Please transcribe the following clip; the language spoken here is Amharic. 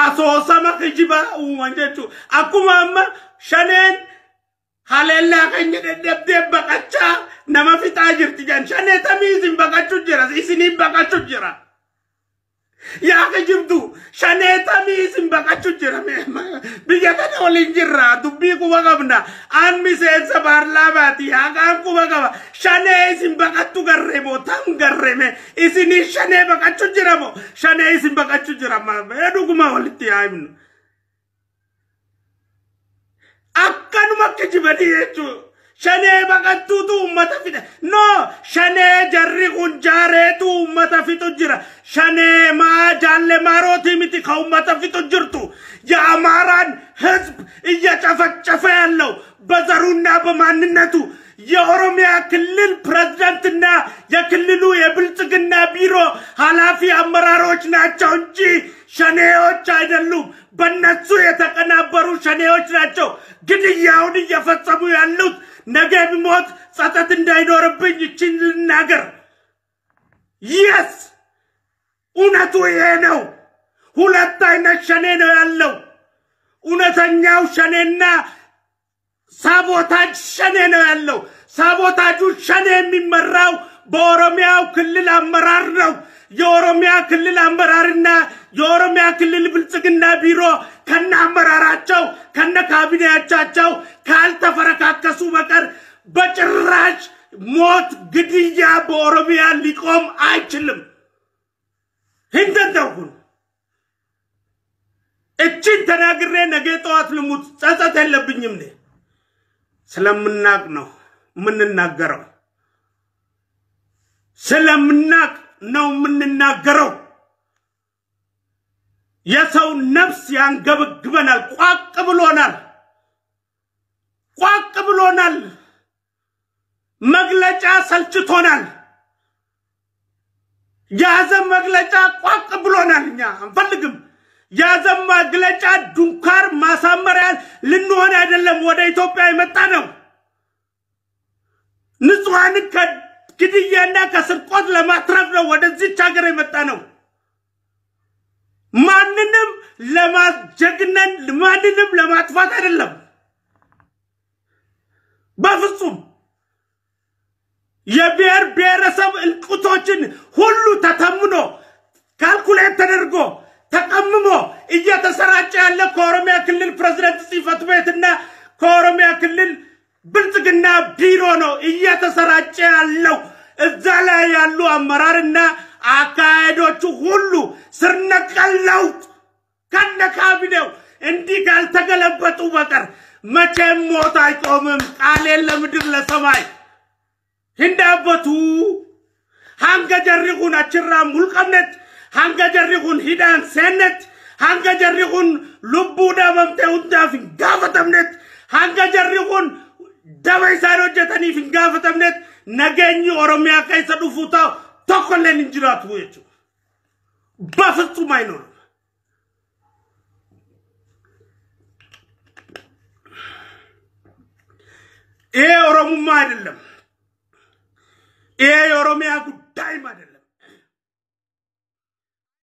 asoosama kijiba uuman jechuudha. Akkuma amma shaneen haleellaa kan jedhe debdee baqachaa nama fixaa jirti jan shanee tamii isin baqachuu jira isiniin baqachuu jira. Yaa kijibdu shanee tamii isin baqachuu jira biyya kana waliin jirra dubbii quba qabna aan miseensa paarlaamaati haqaan quba qaba shanee isin baqattu garree moo tam garreeme isinii shanee baqachuu jira moo shanee isin baqachuu jira dhuguma walitti yaa himnu. Akkanuma kijibanii jechuudha. Shanee baqattuutu uummata fida. No, shanee jarri kun jaareetu uummata fitu jira. Shanee maa jaalle maarooti miti ka uummata fitu jirtu. የአማራን ህዝብ እየጨፈጨፈ ያለው በዘሩና በማንነቱ የኦሮሚያ ክልል ፕሬዝዳንትና የክልሉ የብልጽግና ቢሮ ኃላፊ አመራሮች ናቸው እንጂ ሸኔዎች አይደሉም። በእነሱ የተቀናበሩ ሸኔዎች ናቸው ግድያውን እየፈጸሙ ያሉት። ነገ ቢሞት ጸጸት እንዳይኖርብኝ ይችን ልናገር። yes እውነቱ ይሄ ነው። ሁለት አይነት ሸኔ ነው ያለው። እውነተኛው ሸኔና ሳቦታጅ ሸኔ ነው ያለው። ሳቦታጁ ሸኔ የሚመራው በኦሮሚያው ክልል አመራር ነው። የኦሮሚያ ክልል አመራርና የኦሮሚያ ክልል ብልጽግና ቢሮ ከነ አመራራቸው ከነ ካቢኔያቸው ካልተፈረካከሱ በቀር በጭራሽ ሞት ግድያ በኦሮሚያ ሊቆም አይችልም። እንደተውኩን እቺን ተናግሬ ነገ ጠዋት ልሙት ጸጸት የለብኝም ነኝ። ስለምናቅ ነው ምንናገረው። ስለምናቅ ነው ምንናገረው። የሰው ነፍስ ያንገበግበናል። ቋቅ ብሎናል። መግለጫ ሰልችቶናል። ያዘም መግለጫ ቋቅ ብሎናል። እኛ አንፈልግም። ያዘም መግለጫ ዱንካር ማሳመሪያ ልንሆን አይደለም ወደ ኢትዮጵያ የመጣ ነው። ንጹሃን ከግድያና ከስርቆት ለማትረፍ ነው ወደዚህ ሀገር የመጣ ነው። ማንንም ለማጀግነን ማንንም ለማጥፋት አይደለም። በፍጹም የብሔር ብሔረሰብ እልቁቶችን ሁሉ ተተምኖ ካልኩሌት ተደርጎ ተቀምሞ እየተሰራጨ ያለ ከኦሮሚያ ክልል ፕሬዝዳንት ጽሕፈት ቤትና ከኦሮሚያ ክልል ብልጽግና ቢሮ ነው እየተሰራጨ ያለው። እዛ ላይ ያሉ አመራርና አካሄዶቹ ሁሉ ስር ነቀል ለውጥ ከነ ካቢኔው እንዲህ ካልተገለበጡ በቀር መቼም ሞት አይቆምም። ቃሌን ለምድር ለሰማይ ህንዳበቱ ሃንገ ጀሪኹን አችራ ሙልቀምነት ሃንገ ጀሪኹን ሂዳን ሰነት ሃንገ ጀሪኹን ልቡ ደመምቴ ሁንዳፍ ጋፈተምነት ሃንገ ጀሪኹን ደበይሳኖ ጀተኒ ፍንጋፈተምነት ነገኝ ኦሮሚያ ከይሰዱ ፉታው ተኮለን እንጅራት ወይቹ በፍጹም አይኖርም። ይሄ ኦሮሞማ አይደለም። ይሄ የኦሮሚያ ጉዳይም አይደለም።